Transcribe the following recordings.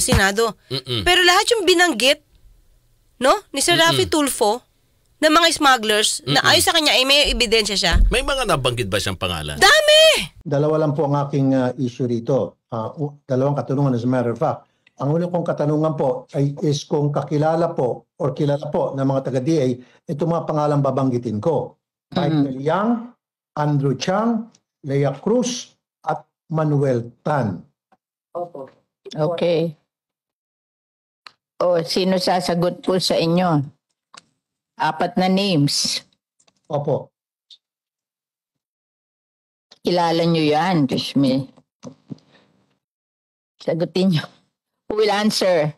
sa Senado. Pero lahat yung binanggit, no, ni Sir Raffy Tulfo, na mga smugglers, na ayon sa kanya, ay may ebidensya siya. May mga nabanggit ba siyang pangalan? Dami! Dalawa lang po ang aking issue rito. Dalawang katanungan as a matter of fact. Ang una kong katanungan po ay is kung kakilala po or kilala po ng mga taga-DA itong mga pangalang babanggitin ko. Michael Yang, Andrew Chang, Lea Cruz, at Manuel Tan. Okay. O, sino sasagot po sa inyo? 4 na names. Opo. Kilala nyo yan, Kashmi. Sagutin nyo. Who will answer?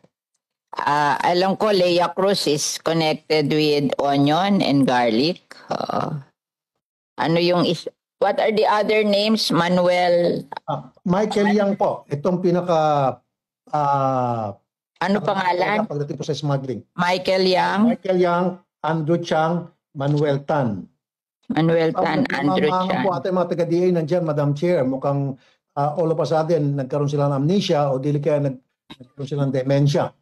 Alam ko, Lea Cruz is connected with onion and garlic. What are the other names? Manuel? Michael Yang po. Itong pinaka... ano pangalan? Pagdating po sa smuggling. Michael Yang? Michael Yang, Andrew Chang, Manuel Tan. Manuel Tan, Andrew Chang. Po ate mga taga-DA nandyan, Madam Chair. Mukhang all of a sudden nagkaroon sila ng amnesia o dili kaya nagkaroon sila ng dementia.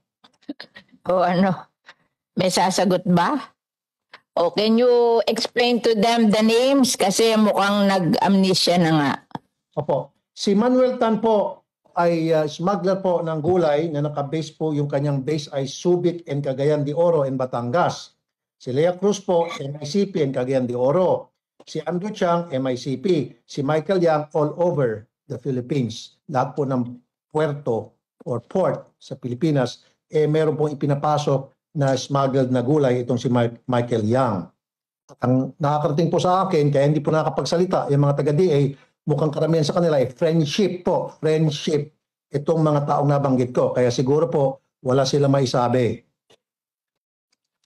O ano? May sasagot ba? O can you explain to them the names? Kasi mukhang nag-amnesia na nga. Opo. Si Manuel Tan po ay smuggler po ng gulay na naka-base po yung kanyang base ay Subic and Cagayan de Oro and Batangas. Si Lea Cruz po, MICP and Cagayan de Oro. Si Andrew Chang, MICP. Si Michael Yang, all over the Philippines. Lahat po ng puerto or port sa Pilipinas, meron pong ipinapasok na smuggled na gulay itong si Michael Yang. At ang nakakarating po sa akin, kaya hindi po nakakapagsalita, yung mga taga-DA, mukhang karamihan sa kanila ay friendship po. Friendship itong mga taong nabanggit ko. Kaya siguro po, wala sila maisabi.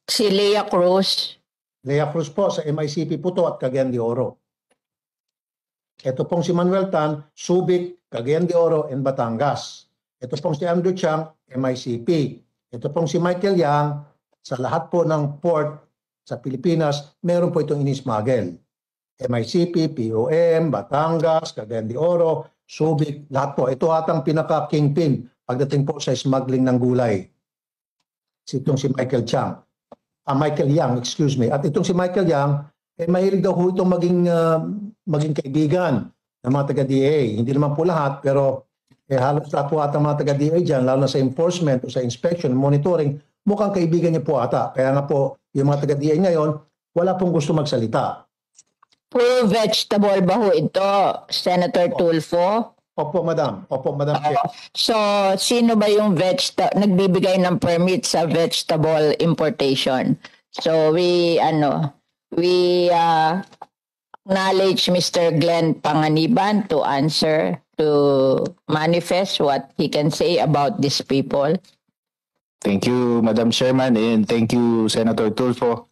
Si Lea Cruz. Lea Cruz po sa MICP po to at Cagayan de Oro. Ito pong si Manuel Tan, Subic, Cagayan de Oro, and Batangas. Ito pong si Andrew Chang, MICP. Ito pong si Michael Yang, sa lahat po ng port sa Pilipinas, meron po itong inismagel. MICP, POM, Batangas, Cagayan de Oro, Subic, lahat po. Ito atang pinaka-kingpin pagdating po sa smuggling ng gulay. Itong si Michael Chang. Michael Yang, excuse me. At itong si Michael Yang, mahilig daw ho itong maging kaibigan ng mga taga-DA. Hindi naman po lahat, pero halos lahat po ata mga taga-DA dyan, lalo na sa enforcement o sa inspection, monitoring, mukhang kaibigan niya po ata. Kaya nga po, yung mga taga-DA ngayon, wala pong gusto magsalita. Puro vegetable ba ho ito, Senator Tulfo? Opo, madam. Opo, madam. So, sino ba yung nagbibigay ng permit sa vegetable importation? So, we acknowledge Mr. Glenn Panganiban to answer, to manifest what he can say about these people. Thank you, Madam Chairman, and thank you, Senator Tulfo.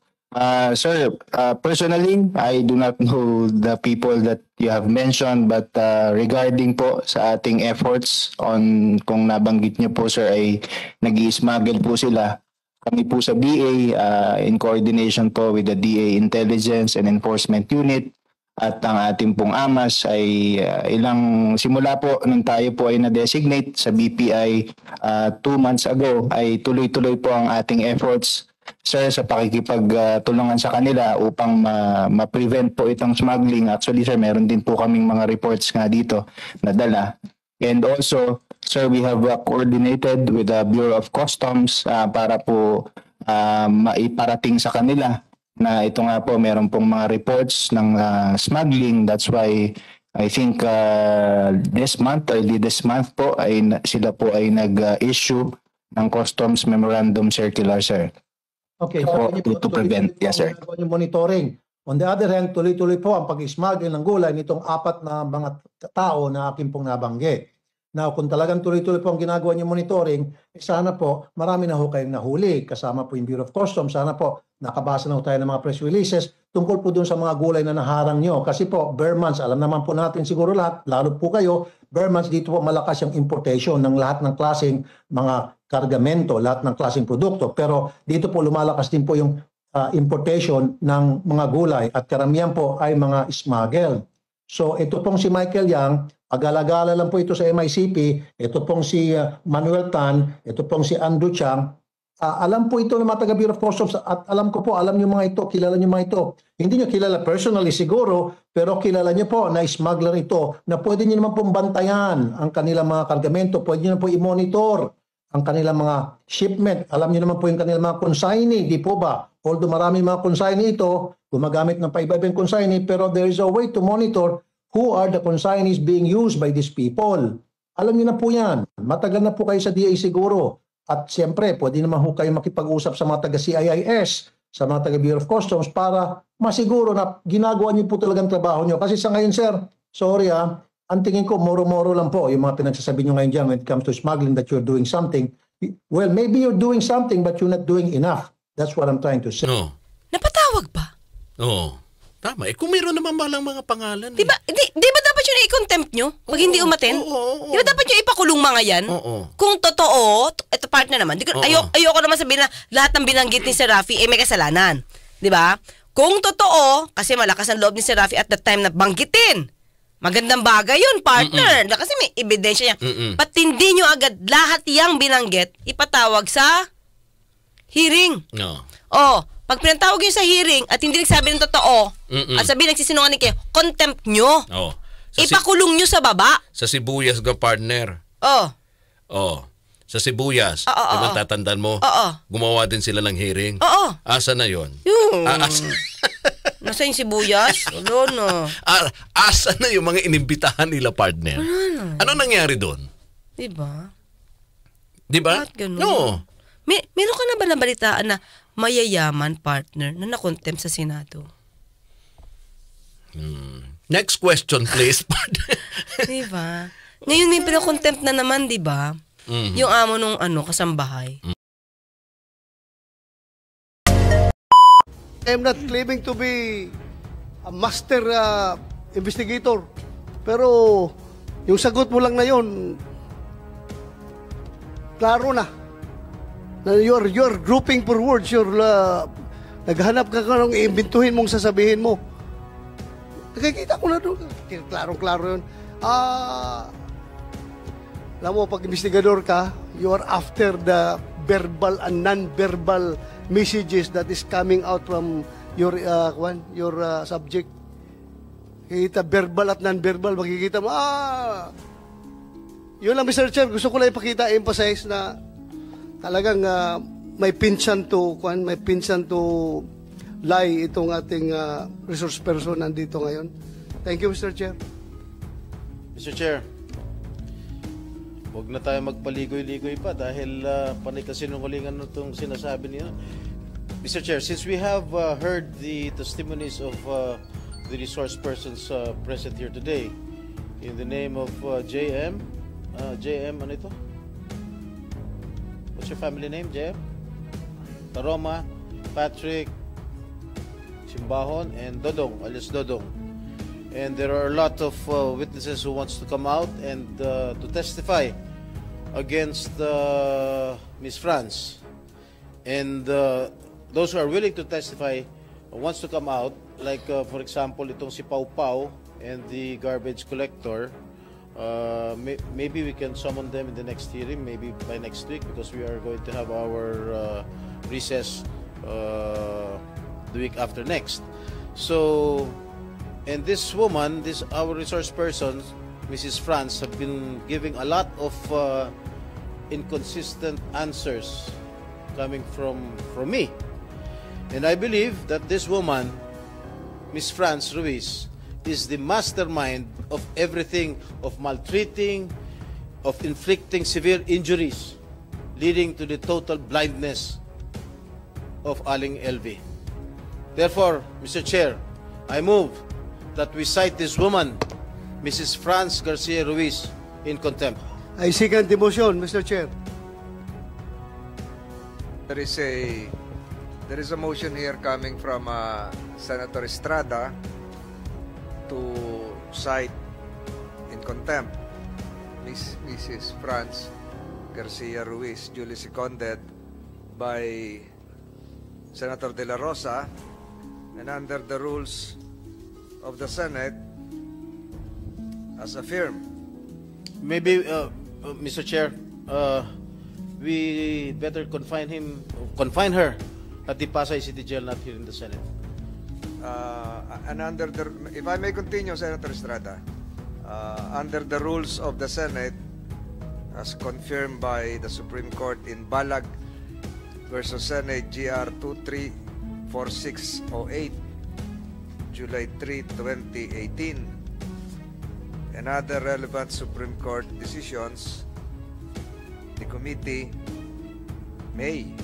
Sir, personally, I do not know the people that you have mentioned, but regarding po sa ating efforts on kung nabanggit niyo po, sir, ay nag-i-smuggle po sila. Kami po sa DA, in coordination po with the DA Intelligence and Enforcement Unit at ang ating pong AMAS ay simula po nung tayo po ay na-designate sa BPI 2 months ago ay tuloy-tuloy po ang ating efforts, sir, sa pakikipagtulungan sa kanila upang ma-prevent po itong smuggling. Actually, sir, meron din po kaming mga reports nga dito na dala. And also, sir, we have coordinated with the Bureau of Customs para po maiparating sa kanila na ito nga po, meron pong mga reports ng smuggling. That's why I think early this month po, sila po ay nag-issue ng Customs Memorandum Circular, sir. Okay, to prevent, yes, sir. Yung monitoring. On the other hand, tuloy-tuloy po ang pag-smuggle ng gulay nitong 4 na mga tao na aking pong nabanggit. Now, kung talagang tuloy-tuloy po ang ginagawa niyo monitoring, sana po marami na ho kayong nahuli. Kasama po yung Bureau of Customs. Sana po nakabasa na ho tayo ng mga press releases tungkol po dun sa mga gulay na naharang nyo. Kasi po, bare months, alam naman po natin siguro lahat, lalo po kayo, bare months dito po malakas yung importation ng lahat ng klaseng mga kargamento, lahat ng klaseng produkto. Pero dito po lumalakas din po yung importation ng mga gulay at karamihan po ay mga smuggled. So ito pong si Michael Yang, Pag-alagala lang po ito sa MICP, ito pong si Manuel Tan, ito pong si Andrew Chang. Alam po ito ng mga taga Bureau of Customs at alam ko po, alam niyo mga ito, kilala niyo mga ito. Hindi niyo kilala personally siguro, pero kilala niyo po na smuggler ito na pwede niyo naman pong bantayan ang kanilang mga kargamento, pwede niyo naman po i-monitor ang kanilang mga shipment. Alam niyo naman po yung kanilang mga consignee, di po ba? Although marami mga consignee ito, gumagamit ng paiba-ibang consignee, pero there is a way to monitor who are the consignees being used by these people. Alam niyo na po yan. Matagal na po kayo sa DA siguro. At siyempre, pwede naman ho kayo makipag-usap sa mga taga-CIIS, sa mga taga-Bureau of Customs para masiguro na ginagawa niyo po talagang trabaho niyo. Kasi sa ngayon, sir, sorry ang tingin ko, moro-moro lang po yung mga pinagsasabi niyo ngayon dyan when it comes to smuggling that you're doing something. Well, maybe you're doing something but you're not doing enough. That's what I'm trying to say. No. Napatawag ba? Oo. Tama. Kung meron naman balang mga pangalan. Di ba dapat yun i-contempt nyo? Pag hindi umaten? Oo. Di ba dapat yun ipakulong mga yan? Oo. Kung totoo, ito partner naman. Ayoko naman sabihin na lahat ng binanggit ni Sir Rafi may kasalanan. Di ba? Kung totoo, kasi malakas ang loob ni Sir Rafi at that time na banggitin. Magandang bagay yun, partner. Kasi may ebidensya niya. Ba't hindi nyo agad lahat yang binanggit ipatawag sa hearing? No. Pag pinatawag nyo sa hearing at hindi nagsabi ng totoo at sabi nagsisinungaling kayo, contempt nyo. Ipakulong nyo sa baba. Sa sibuyas ga partner. Sa sibuyas. Diba tatandaan mo? Gumawa din sila ng hearing. Asa na yon? Nasa yung sibuyas? No. Asa na yung mga inimbitahan nila partner? Ano nangyari doon? Diba? Diba? Bakit ganun? No. Meron ka na ba nabalitaan na mayayaman partner na nakontempt sa Senado? Next question, please, partner. Diba? Ngayon may pinakontempt na naman, diba? Yung amo nung kasambahay. I'm not claiming to be a master investigator. Pero yung sagot mo lang na yun, klaro na. You're grouping for words. Naghanap ka ng iimbintuhin mong sasabihin mo. Nakikita ko na doon. Klaro-klaro yun. Alam mo, pag investigador ka, you are after the verbal and non-verbal messages that is coming out from your subject. Kita verbal at non-verbal, makikita mo, yun lang, Mr. Chair, gusto ko lang ipakita, emphasize na talagang may pinsan to lie itong ating resource person nandito ngayon. Thank you, Mr. Chair. Mr. Chair, huwag na tayo magpaligoy-ligoy pa dahil panay kasinungalingan itong sinasabi niyo. Mr. Chair, since we have heard the testimonies of the resource persons present here today, in the name of JM, ano ito? What's your family name, JM? Taroma, Patrick, Simbahon, and Dodong, alias Dodong. And there are a lot of witnesses who wants to come out and to testify against Miss France. And those who are willing to testify wants to come out, like for example, itong si Pau Pau and the garbage collector. Maybe we can summon them in the next hearing, maybe by next week, because we are going to have our recess the week after next. So, and this woman, our resource person, Mrs. France, have been giving a lot of inconsistent answers coming from me. And I believe that this woman, Miss France Ruiz, is the mastermind of everything, of maltreating, of inflicting severe injuries, leading to the total blindness of Aling LV. Therefore, Mr. Chair, I move that we cite this woman, Mrs. France Garcia Ruiz, in contempt. I second the motion, Mr. Chair. There is a motion here coming from Senator Estrada to cite in contempt Mrs. France Garcia Ruiz, duly seconded by Senator De La Rosa, and under the rules of the Senate, as affirmed Maybe, Mr. Chair, we better confine her at the Pasay City Jail, not here in the Senate. And under the, if I may continue, Senator Estrada, under the rules of the Senate, as confirmed by the Supreme Court in Balag versus Senate GR 234608, July 3, 2018, and other relevant Supreme Court decisions, the committee may,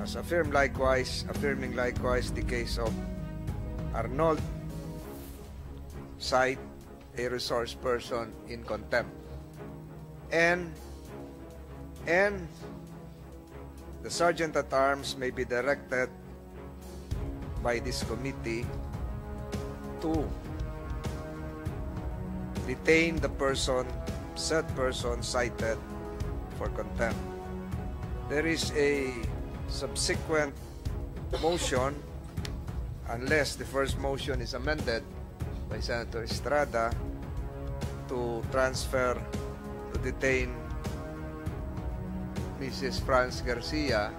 as affirming likewise the case of Arnold, cite a resource person in contempt, and the Sergeant at Arms may be directed by this committee to detain the said person cited for contempt. There is a subsequent motion, unless the first motion is amended by Senator Estrada, to detain Mrs. Franz Garcia,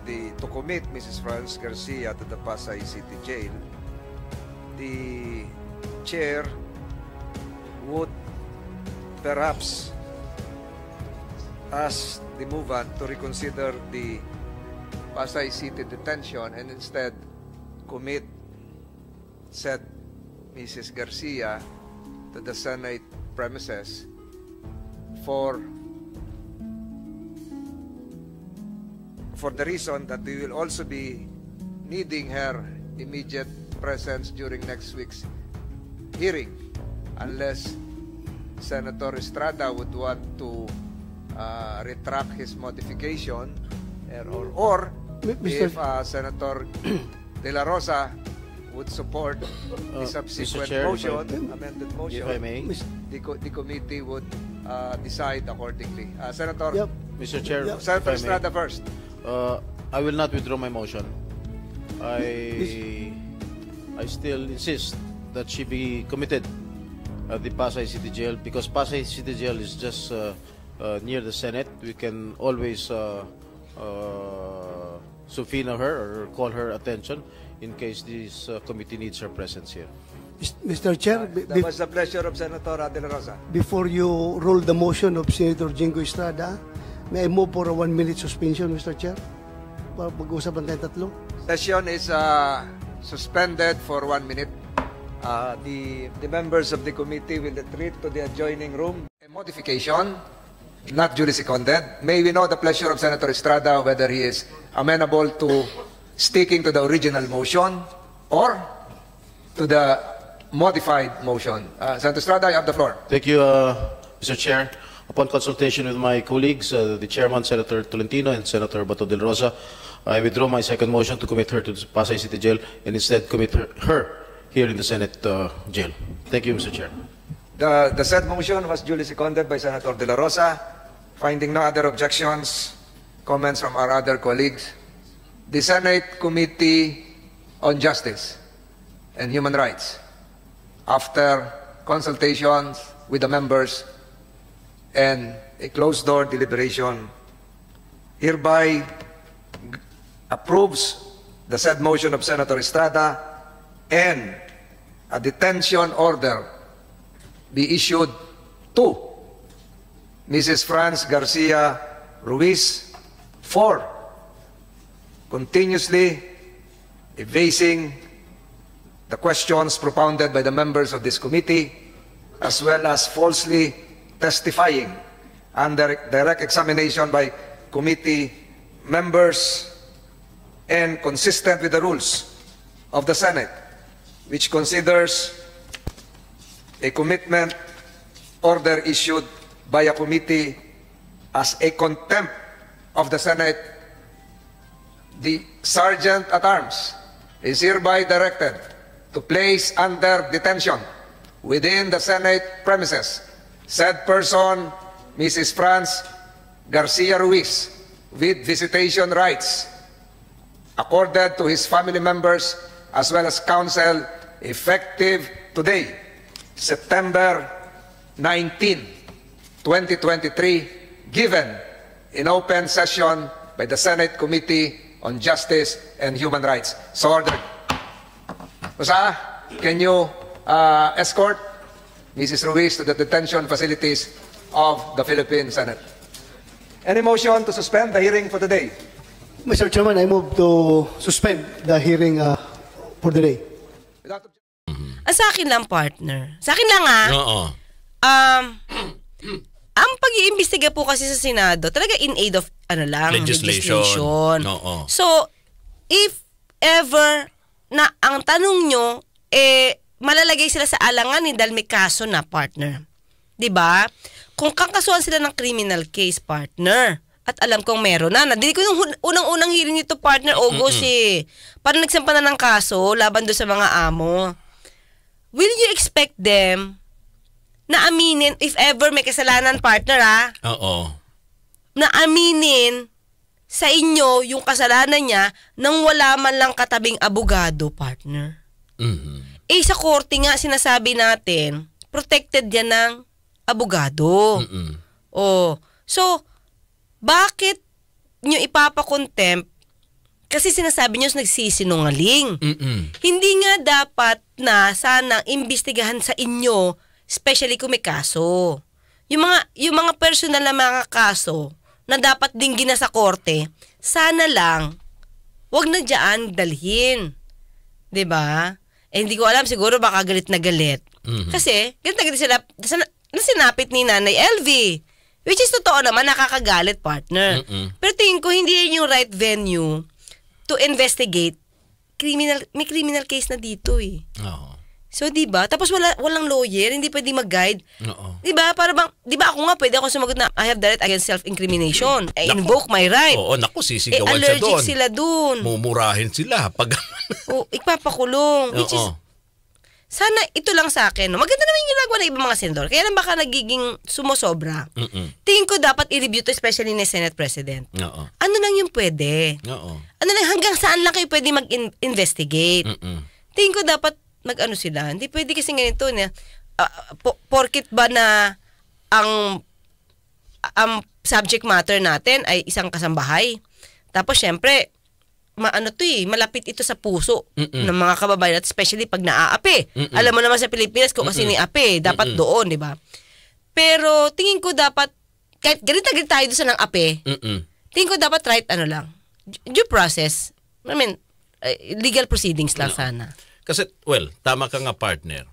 to commit Mrs. Franz Garcia to the Pasay City Jail. The chair would perhaps ask the movant to reconsider the Pasay City detention and instead commit said Mrs. Garcia to the Senate premises for the reason that we will also be needing her immediate presence during next week's hearing, unless Senator Estrada would want to retract his modification, or if Senator De La Rosa would support the subsequent motion, amended motion, if I may, the committee would decide accordingly. Senator, Yep. Mr. Chair, Senator if I may. Estrada first. I will not withdraw my motion. I still insist that she be committed at the Pasay City Jail, because Pasay City Jail is just near the Senate. We can always subpoena her or call her attention in case this committee needs her presence here. Mr. Chair, That was the pleasure of Senator De La Rosa. before you rule the motion of Senator Jingo Estrada, may I move for a 1-minute suspension, Mr. Chair? Para pag-uusapan tayong tatlo. Session is suspended for 1 minute. The members of the committee will retreat to the adjoining room. A modification, not duly seconded. May we know the pleasure of Senator Estrada whether he is amenable to sticking to the original motion or to the modified motion. Senator Estrada, you have the floor. Thank you, Mr. Chair. Upon consultation with my colleagues, the Chairman, Senator Tolentino, and Senator Bato de la Rosa, I withdraw my second motion to commit her to the Pasay City Jail and instead commit her here in the Senate jail. Thank you, Mr. Chair. The said motion was duly seconded by Senator De La Rosa. Finding no other objections, comments from our other colleagues, the Senate Committee on Justice and Human Rights, after consultations with the members and a closed-door deliberation, hereby approves the said motion of Senator Estrada and a detention order be issued to Mrs. Franz Garcia Ruiz for continuously evading the questions propounded by the members of this committee, as well as falsely testifying under direct examination by committee members, and consistent with the rules of the Senate, which considers a commitment order issued by a committee as a contempt of the Senate. The Sergeant at Arms is hereby directed to place under detention within the Senate premises said person, Mrs. Franz Garcia Ruiz, with visitation rights accorded to his family members as well as counsel, effective today, September 19-2023 given in open session by the Senate Committee on Justice and Human Rights. So ordered. Usa, can you escort Mrs. Ruiz to the detention facilities of the Philippine Senate? Any motion to suspend the hearing for today? Mr. Chairman, I move to suspend the hearing for the day. Sa akin lang, partner. Sa akin lang, Oo. Ang pag-iimbestiga po kasi sa Senado, talaga in aid of, legislation. Oo. So, if ever na ang tanong nyo, malalagay sila sa alangan dahil may kaso na, partner. 'Di ba? Kung kakasuhan sila ng criminal case, partner, at alam kong meron na. Nadinig ko yung unang-unang hearing nito, partner, August Parang nagsampa na ng kaso laban doon sa mga amo. Will you expect them na aminin, if ever may kasalanan, partner, Oo. na aminin sa inyo yung kasalanan niya nang wala man lang katabing abogado, partner? Sa korte nga, sinasabi natin, protected yan ng abogado. So, bakit nyo ipapakontempt? Kasi sinasabi nyo nagsisinungaling. Hindi nga dapat na sana imbestigahan sa inyo, especially kung may kaso. Yung mga personal na mga kaso na dapat din gina sa korte, sana lang wag na diyan dalhin. 'Di ba? Hindi ko alam, siguro baka galit na galit. Kasi galit na galit sila na sinapit ni Nanay LV. Which is totoo naman, nakakagalit, partner. Pero tingin ko hindi yun yung right venue to investigate. May criminal case na dito Oo. So, di ba? Tapos walang lawyer, hindi pwede mag-guide. Oo. Di ba? Para bang, di ba ako nga pwede ako sumagot na I have the right against self-incrimination. I invoke my right. Oo, naku, sisigawan siya doon. Allergic sila doon. Mumurahin sila. Ipapakulong. Which is, sana ito lang sa akin. Maganda naman yung ginagawa ng ibang mga senador. Kaya lang baka nagiging sumosobra. Tingin ko dapat i-review to, especially ni Senate President. Ano lang yung pwede? Ano lang, hanggang saan lang kayo pwede mag-investigate? Tingin ko dapat mag-ano sila. Hindi pwede kasi ganito na porkit ba na ang subject matter natin ay isang kasambahay. Tapos syempre, malapit ito sa puso ng mga kababayan, at especially pag naaapi. Alam mo naman sa Pilipinas kung kasi ni api, dapat doon, di ba? Pero tingin ko dapat, kahit galit tayo doon sa ng api, tingin ko dapat right, due process. I mean, legal proceedings lang sana. Kasi, tama ka nga, partner.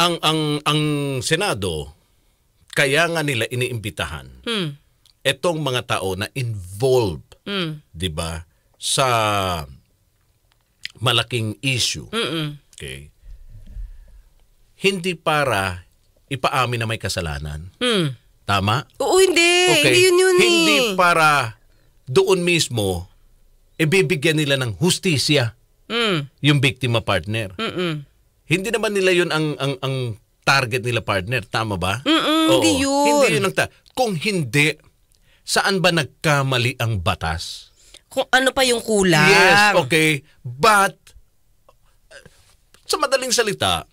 Ang Senado, kaya nga nila iniimbitahan etong mga tao na involved, 'di ba, sa malaking issue. Okay? Hindi para ipaamin na may kasalanan. Tama? Oo, hindi. Okay. Hindi yun. Hindi para doon mismo ibibigyan nila ng hustisya yung biktima, partner. Hindi naman nila yun ang target nila, partner. Tama ba? Hindi yun. Hindi yun ang kung hindi, saan ba nagkamali ang batas? Kung ano pa yung kulang. Yes, okay. But, sa madaling salita,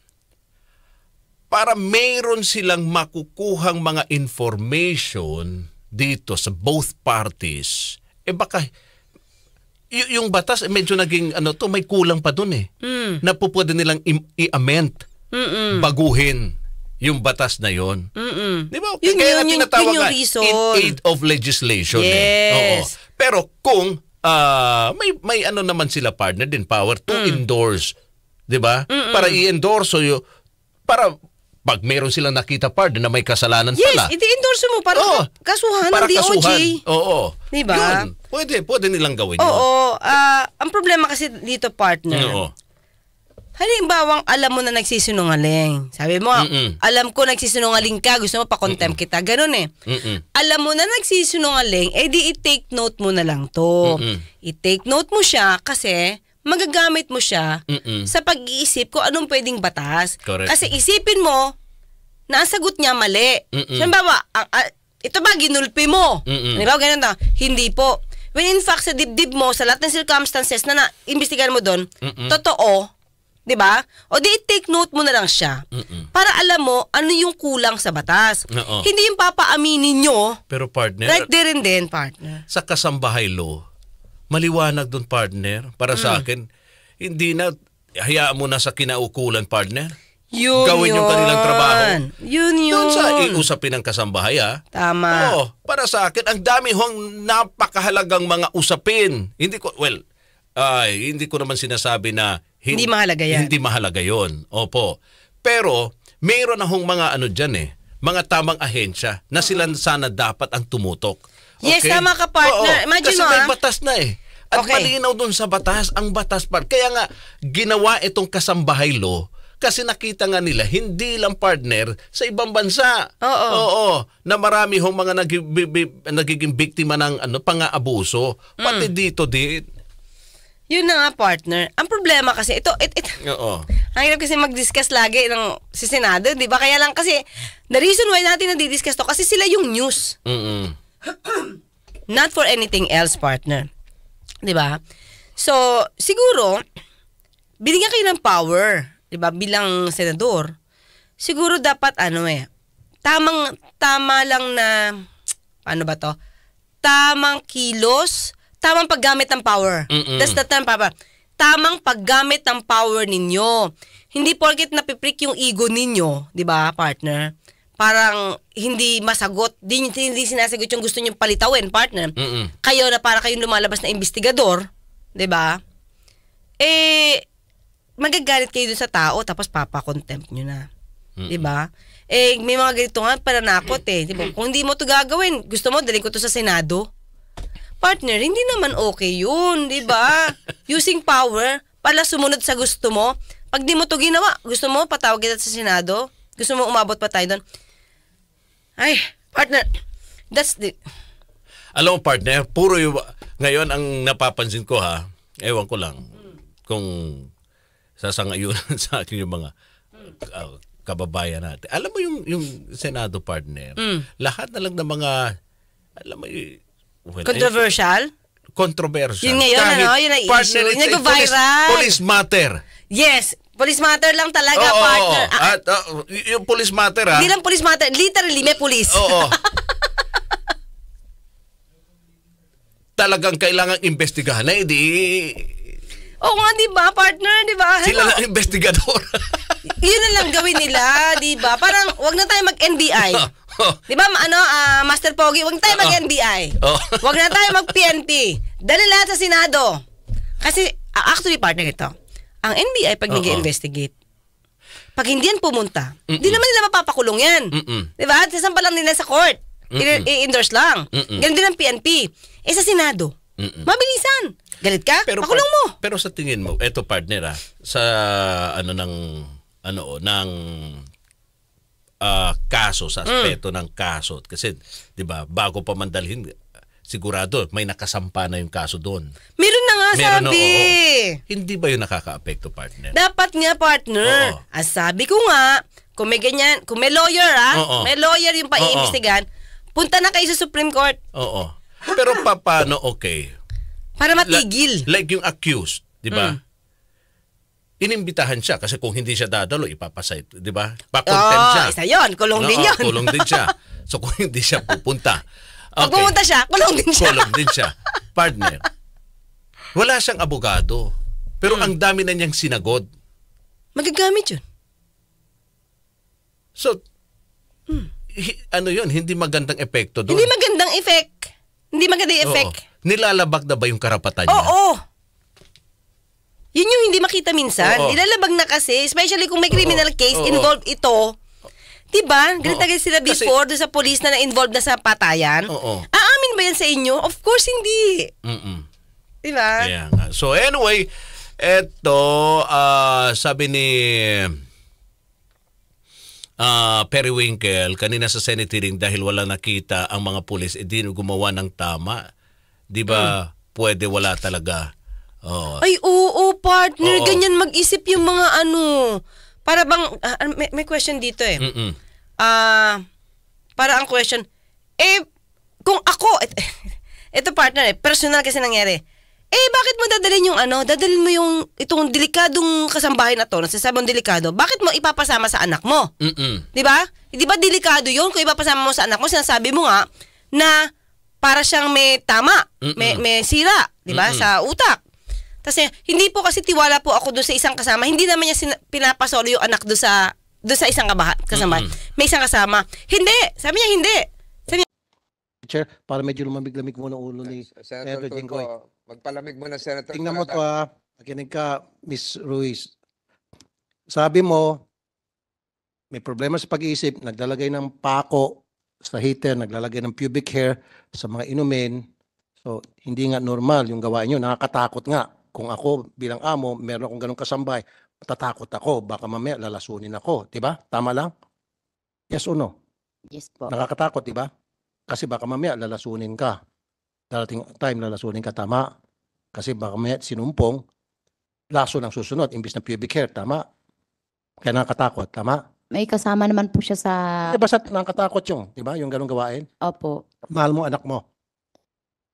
para mayroon silang makukuhang mga information dito sa both parties, baka yung batas medyo naging may kulang pa dun na pwede nilang i-amend, baguhin yung batas na yon. Di ba? Kaya tinatawag nga in aid of legislation. Yes. Oo. Pero kung may naman sila, partner din, power to endorse, di ba? Para i-endorse para pag meron silang nakita, partner, na may kasalanan pala. Yes, i-endorse mo para kasuhan ng DOJ. Oo. Diba? Yun. Pwede nilang gawin yun. Oo. Ang problema kasi dito, partner, halimbawang alam mo na nagsisinungaling. Sabi mo, alam ko nagsisinungaling ka, gusto mo pa-contempt kita. Ganun Alam mo na nagsisinungaling, di i-take note mo na lang to. I-take note mo siya kasi magagamit mo siya sa pag-iisip kung anong pwedeng batas. Correct. Kasi isipin mo, na ang sagot niya mali. Halimbawa, ito ba ginulpi mo? Halimbawa, ganun na. Hindi po. When in fact, sa dibdib mo, sa lahat ng circumstances na imbestigahan mo doon, totoo, 'Di ba? O di take note mo na lang siya. Para alam mo ano yung kulang sa batas. Oo. Hindi yung papaaminin nyo. Pero partner, Right there and then, partner. sa kasambahay law, maliwanag doon partner. Para sa akin, hindi na, hayaan mo na sa kinaukulan partner. Yun Gawin yung kanilang trabaho. Yun. Doon sa iusapin ng kasambahay, Tama. Oo, para sa akin, ang dami hong napakahalagang mga usapin. Hindi ko naman sinasabi na Hindi mahalaga yan. Hindi mahalaga yun. Opo. Pero, mayroon na hong mga dyan mga tamang ahensya na sila sana dapat ang tumutok. Yes, tama ka, partner. Oo, Imagine kasi mo, may batas na At Okay. malinaw dun sa batas, ang batas pa. Kaya nga, ginawa itong kasambahay law kasi nakita nga nila, hindi lang partner sa ibang bansa. Oo. Na marami hong mga nagiging biktima ng pang-aabuso. Pati dito din. Yun na nga, partner. Ang problema kasi, Oo. ang hirap kasi mag-discuss lagi si Senado, di ba? Kaya lang kasi, the reason why natin nadi-discuss to, kasi sila yung news. Not for anything else, partner. Di ba? So, siguro, binigyan kayo ng power, di ba, bilang senador. Siguro dapat, tama lang na, paano ba to? Tamang kilos, tamang paggamit ng power. That's the term, Papa. Tamang paggamit ng power ninyo. Hindi porket napiprick yung ego ninyo, di ba, partner? Parang hindi masagot, hindi sinasagot yung gusto nyong palitawin, partner. Kayo na para kayong lumalabas na investigador, di ba? Magagalit kayo dun sa tao, tapos papakontempt nyo na. Di ba? May mga ganito nga, pananakot di ba? Kung hindi mo to gagawin, gusto mo, dalhin ko to sa Senado. Partner, hindi naman okay yun, di ba? Using power, pala sumunod sa gusto mo. Pag di mo to ginawa, gusto mo, patawag kita sa Senado? Gusto mo umabot pa tayo doon? Ay, partner, that's the... Alam mo, partner, puro ngayon ang napapansin ko ewan ko lang kung sasangayunan sa akin yung mga kababayan natin. Alam mo yung Senado, partner, lahat na lang ng mga, alam mo, controversial? Controversial. Yun ngayon, yun ang issue. Yung nag-viral. Police matter. Yes, police matter lang talaga, Oo, partner. At yung police matter, Hindi lang police matter, literally may police. Oo. Talagang kailangang investigahan na, Oo nga, di ba, partner, di ba? sila lang investigador. Yun na lang gawin nila, di ba? Parang, wag na tayo mag-NBI. Di ba, Master Pogi, wag na tayo mag-NBI. Wag na tayo mag-PNP. Dali lahat sa Senado. Kasi, actually, partner, ito. Ang NBI, pag nag-investigate, pag hindi yan pumunta, di naman nila mapapakulong yan. Di ba? Sasampa lang nila sa court. I-endorse lang. Ganun din ang PNP. Sa Senado, mabilisan. Galit ka? Pakulong mo. Pero sa tingin mo, eto partner sa kaso, sa aspeto ng kaso. Kasi, di ba, bago pa mandalhin, sigurado, may nakasampa na yung kaso doon. Meron na nga, sabi. Hindi ba yun nakaka-apekto, partner? Dapat nga, partner. As sabi ko nga, kung may ganyan, kung may lawyer, may lawyer yung paiimbestigahan, punta na kayo sa Supreme Court. Oo. Pero paano, okay. Para matigil. Like yung accused, di ba? Inimbitahan siya kasi kung hindi siya dadalo, ipapasay, di ba? Pa-contempt siya. Isa yun. Kulong din yun. Kulong din siya. So kung hindi siya pupunta. Pag pumunta siya, kulong din siya. Kulong din siya. Partner. Wala siyang abogado. Pero ang dami na niyang sinagod. Magagamit yun. So, yun, hindi magandang epekto doon. Hindi magandang effect. Hindi magandang effect. Nilalabag na ba yung karapatan niya? Oo. Yun yung hindi makita minsan. Oo. Nilalabag na kasi, especially kung may criminal case involved ito. Diba? Ganit na sila before doon sa police na na-involved na sa patayan. Aamin ba yan sa inyo? Of course, hindi. Diba? Yeah. So anyway, eto, sabi ni Periwinkle, kanina sa Senate hearing, dahil wala nakita ang mga pulis, di gumawa ng tama. Di ba, pwede wala talaga. Ay, oo, partner. Ganyan mag-isip yung mga para bang, may question dito para ang question, kung ako, ito partner personal kasi nangyari, bakit mo dadalhin yung dadalhin mo yung itong delikadong kasambahay na to, nasasabi mong delikado, bakit mo ipapasama sa anak mo? Di ba? Di ba delikado yun kung ipapasama mo sa anak mo? Sinasabi mo nga na para siyang may tama, may sira, di ba, sa utak. Kasi hindi po kasi tiwala po ako doon sa isang kasama, hindi naman niya pinapasolo yung anak doon sa isang kasambahay. May isang kasama. Hindi! Sabi niya hindi. Chair, para medyo lumamig-lamig muna ulo ni Senator Jinggoy. Tulfo, magpalamig muna, Senator. Tingnan mo to nakinig ka, Miss Ruiz. Sabi mo, may problema sa pag-iisip, naglalagay ng pako sa heater, naglalagay ng pubic hair sa mga inumin. So, hindi nga normal yung gawain nyo. Nakakatakot nga. Kung ako bilang amo, meron akong ganong kasambay, matatakot ako. Baka mamaya lalasunin ako. Diba? Tama lang? Yes or no? Yes po. Nakakatakot, diba? Kasi baka mamaya lalasunin ka. Darating time lalasunin ka, tama? Kasi baka mamaya sinumpong, laso ng susunod, imbis na pubic hair, tama? Kaya nakakatakot, tama? May kasama naman po siya sa... Basta nakakatakot yung, di ba? Yung ganong gawain. Opo. Mahal mo anak mo.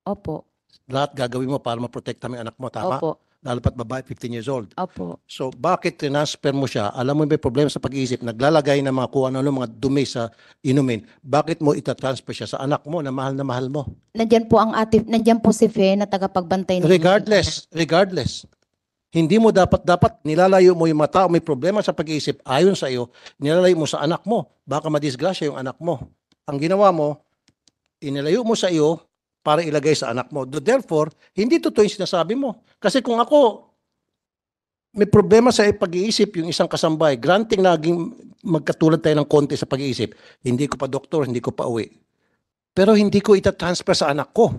Opo. Lahat gagawin mo para maprotekta mo yung anak mo, tama? Opo. Lalo pat babae, 15 years old. Opo. So, bakit transfer mo siya? Alam mo may problema sa pag-iisip, naglalagay ng mga kung ano, mga dumi sa inumin. Bakit mo itatransfer siya sa anak mo na mahal mo? Nandiyan po si Fe na tagapagbantay ng... Regardless. Hindi mo dapat nilalayo mo yung mata o may problema sa pag-iisip ayon sa iyo, nilalayo mo sa anak mo. Baka madisgrasya yung anak mo. Ang ginawa mo, inilayo mo sa iyo para ilagay sa anak mo. Therefore, hindi totoo yung sinasabi mo. Kasi kung ako, may problema sa pag-iisip yung isang kasambay, granting naging magkatulad tayo ng konti sa pag-iisip, hindi ko pa doktor, hindi ko pa uwi. Pero hindi ko itatransfer sa anak ko.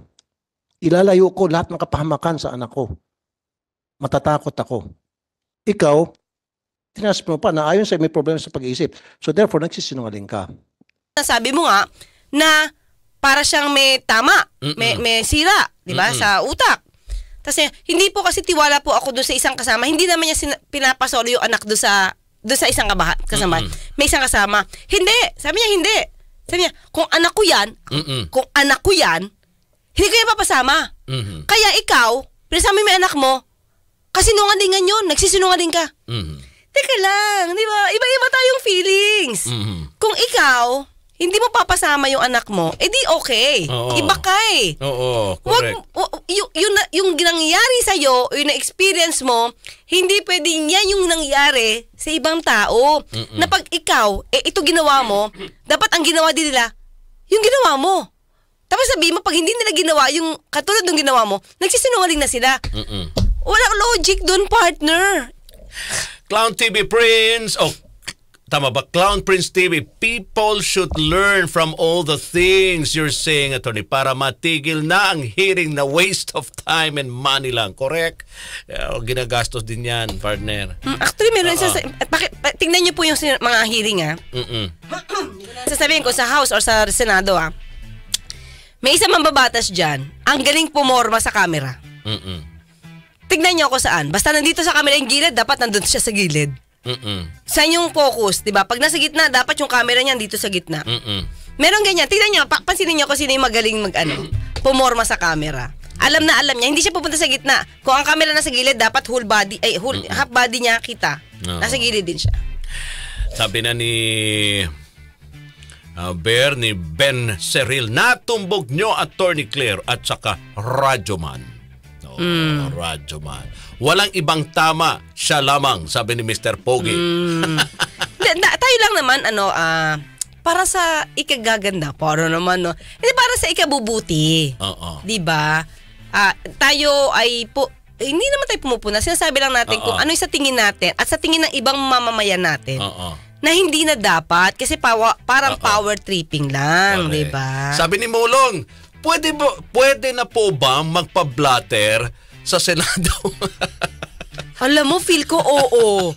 Ilalayo ko lahat ng kapahamakan sa anak ko. Matatakot ako. Ikaw, tinasper mo pa na ayon sa may problema sa pag-iisip. So therefore, nagsisinungaling ka. Sabi mo nga na para siyang may tama, may sira, di ba, sa utak. Kasi hindi po kasi tiwala po ako doon sa isang kasama, hindi naman niya pinapasolo yung anak doon sa isang kasama. May isang kasama. Hindi. Sabi niya hindi. Sabi niya, kung anak ko yan, hindi ko yan papasama. Kaya ikaw, pinasama mo yung anak mo, kasi nungalingan yun, nagsisinungaling ka. Teka lang, di ba? Iba-iba tayong feelings. Kung ikaw, hindi mo papasama yung anak mo, edi okay. Oo. Iba ka eh. Oo, correct. Yung nangyari sa'yo, yung na-experience mo, hindi pwedeng yan yung nangyari sa ibang tao. Na pag ikaw, ito ginawa mo, dapat ang ginawa din nila, yung ginawa mo. Tapos sabihin mo, pag hindi nila ginawa yung katulad ng ginawa mo, nagsisinungaling na sila. Walang logic doon, partner. Clown TV Prince. Oh, tama ba? Clown Prince TV. People should learn from all the things you're saying, attorney, para matigil na ang hearing na waste of time and money lang. Correct? Ginagastos din yan, partner. Actually, meron tingnan niyo po yung mga hearing, ha? Sasabihin ko sa House or sa Senado, ha? May isang mambabatas dyan, ang galing pumorma sa camera. Tignan niyo ako saan. Basta nandito sa camera yung gilid, dapat nandun siya sa gilid. Saan yung focus, di ba? Pag nasa gitna, dapat yung camera niyan dito sa gitna. Meron ganyan. Tignan niyo, pansinin niyo kung sino yung magaling pumorma sa camera. Alam na alam niya, hindi siya pupunta sa gitna. Kung ang camera nasa gilid, dapat half body niya kita. Nasa gilid din siya. Sabi na ni ni Ben Cerril, natumbog nyo Attorney Claire at saka Radyoman. Radyoman. Walang ibang tama, siya lamang, sabi ni Mr. Pogi. Tayo lang naman, para sa ikagaganda, para naman, hindi para sa ikabubuti. Diba? Tayo ay hindi naman tayo pumupuna. Sinasabi lang natin kung ano yung sa tingin natin at sa tingin ng ibang mamamayan natin. Na hindi na dapat kasi parang power tripping lang, di ba? Sabi ni Mulong, pwede na po ba magpa-blatter sa Senado? Alam mo, feel ko oo.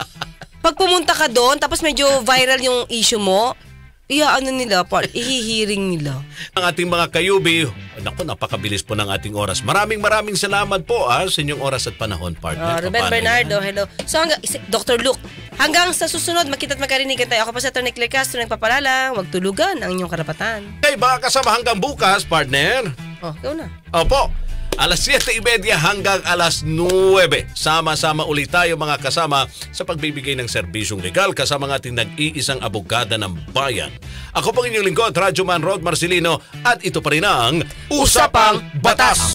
Pag pumunta ka doon, tapos medyo viral yung issue mo, ihihiring nila. Ang ating mga kayubi, napakabilis po ng ating oras. Maraming salamat po sa inyong oras at panahon, partner. Ruben Bernardo, hello. So, Dr. Luke, hanggang sa susunod, makita't magkarinigan tayo. Ako pa sa Atty. Claire Castro, nagpapalala, huwag tulugan ang inyong karapatan. Okay, baka kasama hanggang bukas, partner. Ikaw na. Opo. Alas 7:30 hanggang alas 9. Sama-sama ulit tayo mga kasama sa pagbibigay ng serbisyong legal kasama ng ating nag-iisang abogada ng bayan. Ako pong inyong lingkod, Radyo Man Rod Marcelino, at ito pa rin ang Usapang Batas.